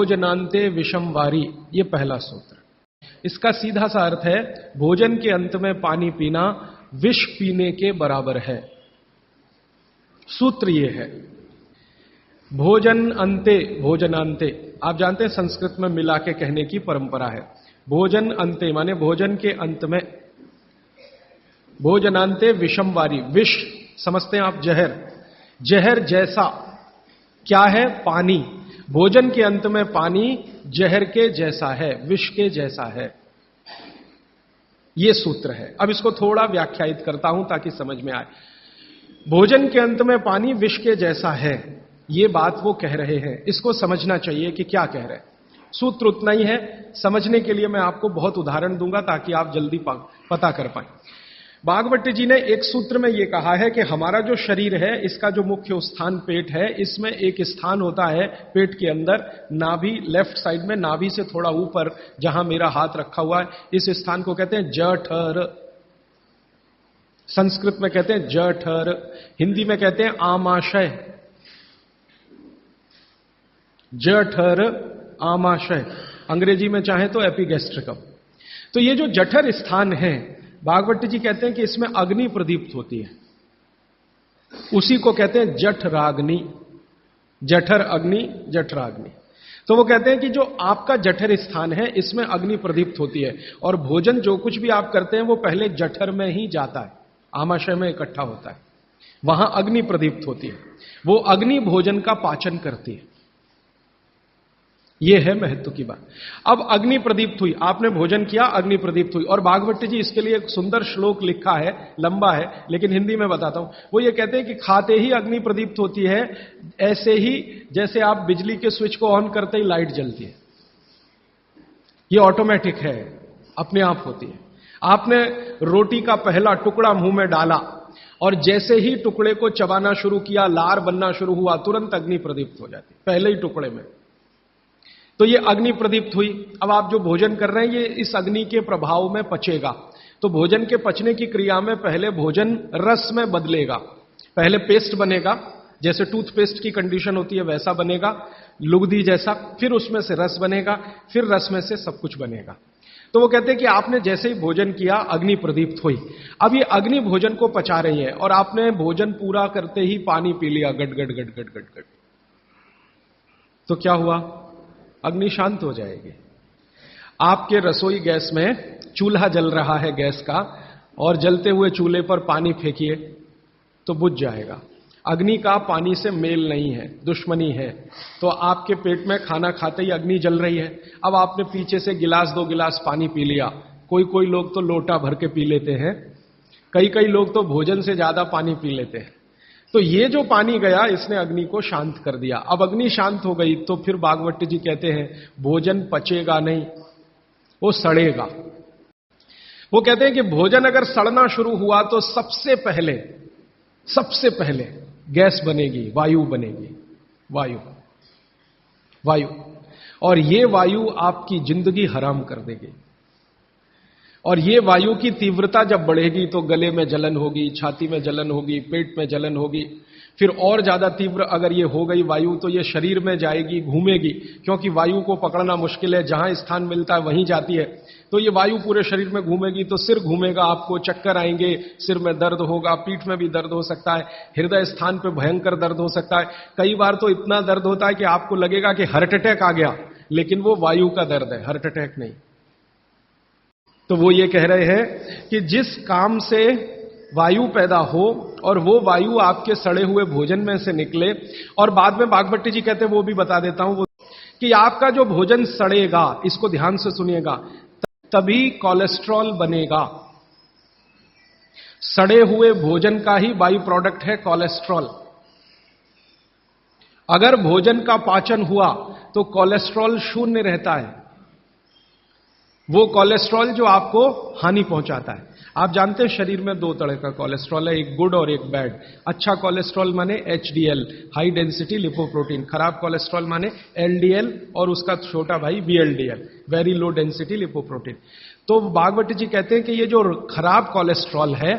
भोजनांते विषम वारी, ये पहला सूत्र। इसका सीधा सा अर्थ है भोजन के अंत में पानी पीना विष पीने के बराबर है। सूत्र ये है भोजन अंते, भोजनांते, आप जानते हैं संस्कृत में मिला के कहने की परंपरा है। भोजन अंते माने भोजन के अंत में, भोजनांते विषम वारी, विष समझते हैं आप जहर, जहर जैसा क्या है? पानी। भोजन के अंत में पानी जहर के जैसा है, विष के जैसा है, यह सूत्र है। अब इसको थोड़ा व्याख्यायित करता हूं ताकि समझ में आए। भोजन के अंत में पानी विष के जैसा है, यह बात वो कह रहे हैं। इसको समझना चाहिए कि क्या कह रहे हैं। सूत्र उतना ही है, समझने के लिए मैं आपको बहुत उदाहरण दूंगा ताकि आप जल्दी पता कर पाएं। भागवत जी ने एक सूत्र में यह कहा है कि हमारा जो शरीर है, इसका जो मुख्य स्थान पेट है, इसमें एक स्थान होता है पेट के अंदर, नाभि, लेफ्ट साइड में, नाभि से थोड़ा ऊपर जहां मेरा हाथ रखा हुआ है, इस स्थान को कहते हैं जठर। संस्कृत में कहते हैं जठर, हिंदी में कहते हैं आमाशय। जठर, आमाशय, अंग्रेजी में चाहे तो एपिगैस्ट्रिकम। तो ये जो जठर स्थान है, भागवत जी कहते हैं कि इसमें अग्नि प्रदीप्त होती है, उसी को कहते हैं जठराग्नि। जठर अग्नि, जठराग्नि। तो वो कहते हैं कि जो आपका जठर स्थान है, इसमें अग्नि प्रदीप्त होती है, और भोजन जो कुछ भी आप करते हैं वो पहले जठर में ही जाता है, आमाशय में इकट्ठा होता है, वहां अग्नि प्रदीप्त होती है। वो अग्नि भोजन का पाचन करती है। यह है महत्व की बात। अब अग्नि प्रदीप्त हुई, आपने भोजन किया, अग्नि प्रदीप्त हुई। और भागवत जी इसके लिए एक सुंदर श्लोक लिखा है, लंबा है लेकिन हिंदी में बताता हूं। वो ये कहते हैं कि खाते ही अग्नि प्रदीप्त होती है, ऐसे ही जैसे आप बिजली के स्विच को ऑन करते ही लाइट जलती है। ये ऑटोमेटिक है, अपने आप होती है। आपने रोटी का पहला टुकड़ा मुंह में डाला और जैसे ही टुकड़े को चबाना शुरू किया, लार बनना शुरू हुआ, तुरंत अग्नि प्रदीप्त हो जाती, पहले ही टुकड़े में। तो ये अग्नि प्रदीप्त हुई। अब आप जो भोजन कर रहे हैं, ये इस अग्नि के प्रभाव में पचेगा। तो भोजन के पचने की क्रिया में पहले भोजन रस में बदलेगा। पहले पेस्ट बनेगा, जैसे टूथपेस्ट की कंडीशन होती है वैसा बनेगा, लुगदी जैसा। फिर उसमें से रस बनेगा, फिर रस में से सब कुछ बनेगा। तो वो कहते हैं कि आपने जैसे ही भोजन किया, अग्नि प्रदीप्त हुई। अब ये अग्नि भोजन को पचा रही है, और आपने भोजन पूरा करते ही पानी पी लिया, गट गट गट गट गट गट। तो क्या हुआ? अग्नि शांत हो जाएगी। आपके रसोई गैस में चूल्हा जल रहा है गैस का, और जलते हुए चूल्हे पर पानी फेंकिए तो बुझ जाएगा। अग्नि का पानी से मेल नहीं है, दुश्मनी है। तो आपके पेट में खाना खाते ही अग्नि जल रही है। अब आपने पीछे से गिलास 2 गिलास पानी पी लिया, कोई लोग तो लोटा भर के पी लेते हैं, कई लोग तो भोजन से ज्यादा पानी पी लेते हैं। तो ये जो पानी गया, इसने अग्नि को शांत कर दिया। अब अग्नि शांत हो गई तो फिर भागवत जी कहते हैं भोजन पचेगा नहीं, वो सड़ेगा। वो कहते हैं कि भोजन अगर सड़ना शुरू हुआ तो सबसे पहले गैस बनेगी, वायु बनेगी, वायु। और ये वायु आपकी जिंदगी हराम कर देगी। और ये वायु की तीव्रता जब बढ़ेगी तो गले में जलन होगी, छाती में जलन होगी, पेट में जलन होगी। फिर और ज्यादा तीव्र अगर ये हो गई वायु, तो ये शरीर में जाएगी, घूमेगी, क्योंकि वायु को पकड़ना मुश्किल है, जहां स्थान मिलता है वहीं जाती है। तो ये वायु पूरे शरीर में घूमेगी, तो सिर घूमेगा, आपको चक्कर आएंगे, सिर में दर्द होगा, पीठ में भी दर्द हो सकता है, हृदय स्थान पे भयंकर दर्द हो सकता है। कई बार तो इतना दर्द होता है कि आपको लगेगा कि हार्ट अटैक आ गया, लेकिन वो वायु का दर्द है, हार्ट अटैक नहीं। तो वो ये कह रहे हैं कि जिस काम से वायु पैदा हो और वो वायु आपके सड़े हुए भोजन में से निकले, और बाद में भागवत जी कहते हैं, वो भी बता देता हूं, वो कि आपका जो भोजन सड़ेगा, इसको ध्यान से सुनिएगा, तभी कोलेस्ट्रॉल बनेगा। सड़े हुए भोजन का ही बाई प्रोडक्ट है कोलेस्ट्रॉल। अगर भोजन का पाचन हुआ तो कोलेस्ट्रॉल शून्य रहता है, वो कोलेस्ट्रॉल जो आपको हानि पहुंचाता है। आप जानते हैं शरीर में 2 तरह का कोलेस्ट्रॉल है, एक गुड और एक बैड। अच्छा कोलेस्ट्रॉल माने एचडीएल, हाई डेंसिटी लिपोप्रोटीन। खराब कोलेस्ट्रॉल माने एलडीएल और उसका छोटा भाई VLDL, very low density lipoprotein. तो भागवत जी कहते हैं कि ये जो खराब कोलेस्ट्रॉल है,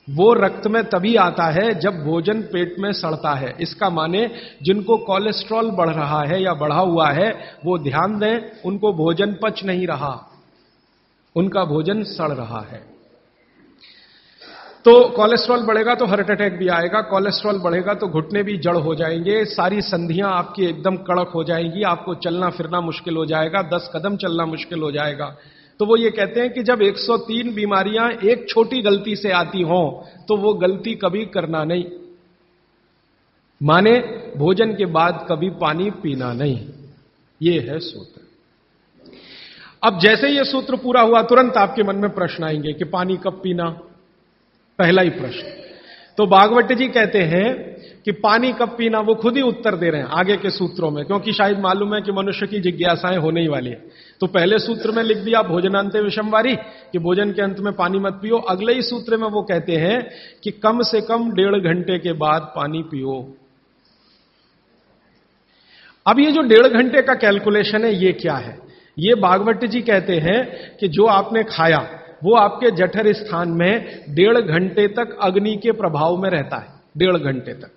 वो रक्त में तभी आता है जब भोजन पेट में सड़ता है। इसका माने जिनको कोलेस्ट्रॉल बढ़ रहा है या बढ़ा हुआ है वो ध्यान दें, उनको भोजन पच नहीं रहा, उनका भोजन सड़ रहा है। तो कोलेस्ट्रॉल बढ़ेगा तो हार्ट अटैक भी आएगा, कोलेस्ट्रॉल बढ़ेगा तो घुटने भी जड़ हो जाएंगे, सारी संधियां आपकी एकदम कड़क हो जाएंगी, आपको चलना फिरना मुश्किल हो जाएगा, 10 कदम चलना मुश्किल हो जाएगा। तो वो ये कहते हैं कि जब 103 बीमारियां एक छोटी गलती से आती हों तो वो गलती कभी करना नहीं। माने भोजन के बाद कभी पानी पीना नहीं, ये है सूत्र। अब जैसे ये सूत्र पूरा हुआ तुरंत आपके मन में प्रश्न आएंगे कि पानी कब पीना, पहला ही प्रश्न। तो भागवत जी कहते हैं कि पानी कब पीना वो खुद ही उत्तर दे रहे हैं आगे के सूत्रों में, क्योंकि शायद मालूम है कि मनुष्य की जिज्ञासाएं होने ही वाली है। तो पहले सूत्र में लिख दिया भोजनांते विषमवारी कि भोजन के अंत में पानी मत पियो। अगले ही सूत्र में वो कहते हैं कि कम से कम 1.5 घंटे के बाद पानी पियो। अब ये जो 1.5 घंटे का कैलकुलेशन है ये क्या है? ये भागवत जी कहते हैं कि जो आपने खाया वो आपके जठर स्थान में 1.5 घंटे तक अग्नि के प्रभाव में रहता है, 1.5 घंटे तक।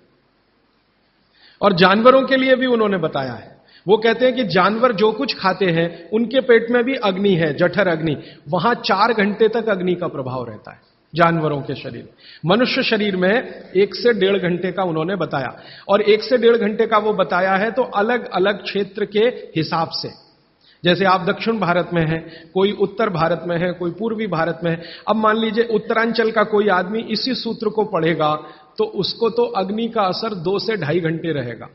और जानवरों के लिए भी उन्होंने बताया है। वो कहते हैं कि जानवर जो कुछ खाते हैं उनके पेट में भी अग्नि है, जठर अग्नि, वहां 4 घंटे तक अग्नि का प्रभाव रहता है जानवरों के शरीर। मनुष्य शरीर में 1 से 1.5 घंटे का उन्होंने बताया, और 1 से 1.5 घंटे का वो बताया है तो अलग अलग क्षेत्र के हिसाब से। जैसे आप दक्षिण भारत में हैं, कोई उत्तर भारत में है, कोई पूर्वी भारत में है। अब मान लीजिए उत्तरांचल का कोई आदमी इसी सूत्र को पढ़ेगा तो उसको तो अग्नि का असर 2 से 2.5 घंटे रहेगा,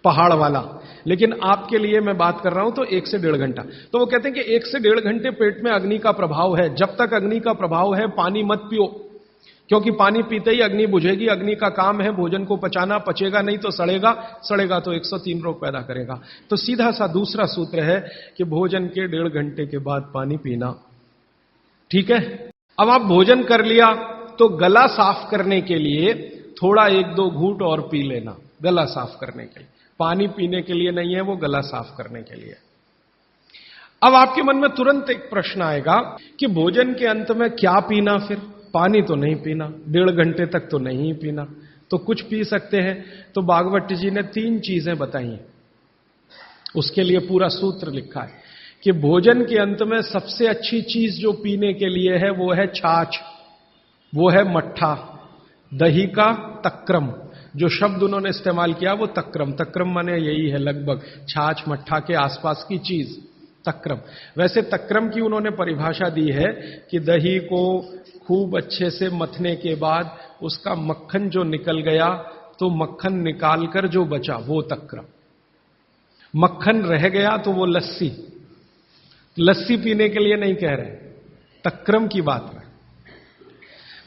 पहाड़ वाला। लेकिन आपके लिए मैं बात कर रहा हूं तो 1 से 1.5 घंटा। तो वो कहते हैं कि 1 से 1.5 घंटे पेट में अग्नि का प्रभाव है। जब तक अग्नि का प्रभाव है पानी मत पियो, क्योंकि पानी पीते ही अग्नि बुझेगी। अग्नि का काम है भोजन को पचाना, पचेगा नहीं तो सड़ेगा, सड़ेगा तो 103 रोग पैदा करेगा। तो सीधा सा दूसरा सूत्र है कि भोजन के 1.5 घंटे के बाद पानी पीना। ठीक है, अब आप भोजन कर लिया तो गला साफ करने के लिए थोड़ा 1-2 घूंट और पी लेना, गला साफ करने के लिए। पानी पीने के लिए नहीं है, वो गला साफ करने के लिए। अब आपके मन में तुरंत एक प्रश्न आएगा कि भोजन के अंत में क्या पीना? फिर पानी तो नहीं पीना, 1.5 घंटे तक तो नहीं पीना, तो कुछ पी सकते हैं। तो भागवत जी ने 3 चीजें बताई हैं, उसके लिए पूरा सूत्र लिखा है कि भोजन के अंत में सबसे अच्छी चीज जो पीने के लिए है वो है छाछ, वो है मट्ठा, दही का तक्रम। जो शब्द उन्होंने इस्तेमाल किया वो तक्रम, तक्रम माने यही है लगभग छाछ मट्ठा के आसपास की चीज, तक्रम। वैसे तक्रम की उन्होंने परिभाषा दी है कि दही को खूब अच्छे से मथने के बाद उसका मक्खन जो निकल गया तो मक्खन निकालकर जो बचा वो तक्रम। मक्खन रह गया तो वो लस्सी, लस्सी पीने के लिए नहीं कह रहे, तक्रम की बात है।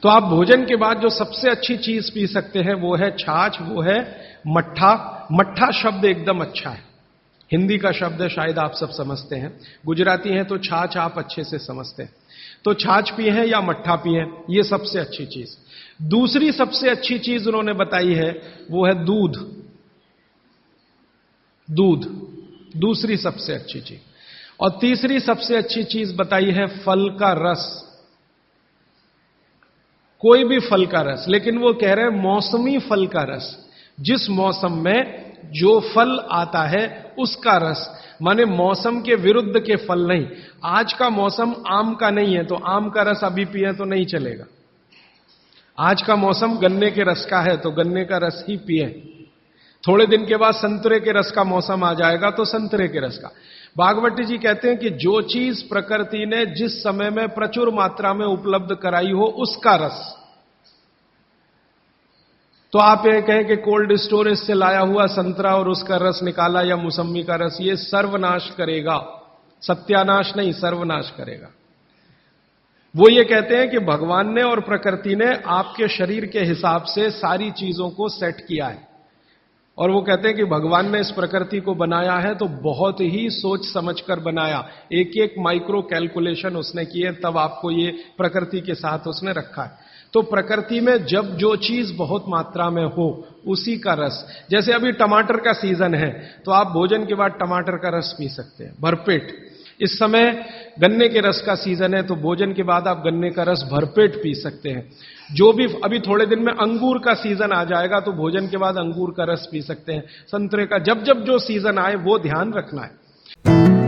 तो आप भोजन के बाद जो सबसे अच्छी चीज पी सकते हैं वो है छाछ, वो है मट्ठा। मट्ठा शब्द एकदम अच्छा है, हिंदी का शब्द है, शायद आप सब समझते हैं। गुजराती हैं तो छाछ आप अच्छे से समझते हैं। तो छाछ पिए या मट्ठा पिए, ये सबसे अच्छी चीज। दूसरी सबसे अच्छी चीज उन्होंने बताई है वो है दूध, दूध दूसरी सबसे अच्छी चीज। और तीसरी सबसे अच्छी चीज बताई है फल का रस, कोई भी फल का रस, लेकिन वो कह रहे हैं मौसमी फल का रस। जिस मौसम में जो फल आता है उसका रस, माने मौसम के विरुद्ध के फल नहीं। आज का मौसम आम का नहीं है तो आम का रस अभी पिए तो नहीं चलेगा। आज का मौसम गन्ने के रस का है तो गन्ने का रस ही पिए। थोड़े दिन के बाद संतरे के रस का मौसम आ जाएगा तो संतरे के रस का। भागवत जी कहते हैं कि जो चीज प्रकृति ने जिस समय में प्रचुर मात्रा में उपलब्ध कराई हो उसका रस। तो आप ये कहें कि कोल्ड स्टोरेज से लाया हुआ संतरा और उसका रस निकाला या मौसमी का रस, ये सर्वनाश करेगा, सत्यानाश नहीं सर्वनाश करेगा। वो ये कहते हैं कि भगवान ने और प्रकृति ने आपके शरीर के हिसाब से सारी चीजों को सेट किया है। और वो कहते हैं कि भगवान ने इस प्रकृति को बनाया है तो बहुत ही सोच समझकर बनाया, एक एक माइक्रो कैलकुलेशन उसने किए, तब आपको ये प्रकृति के साथ उसने रखा है। तो प्रकृति में जब जो चीज बहुत मात्रा में हो उसी का रस, जैसे अभी टमाटर का सीजन है तो आप भोजन के बाद टमाटर का रस पी सकते हैं भरपेट। इस समय गन्ने के रस का सीजन है, तो भोजन के बाद आप गन्ने का रस भरपेट पी सकते हैं। जो भी अभी थोड़े दिन में अंगूर का सीजन आ जाएगा, तो भोजन के बाद अंगूर का रस पी सकते हैं। संतरे का जब जब जो सीजन आए वो ध्यान रखना है।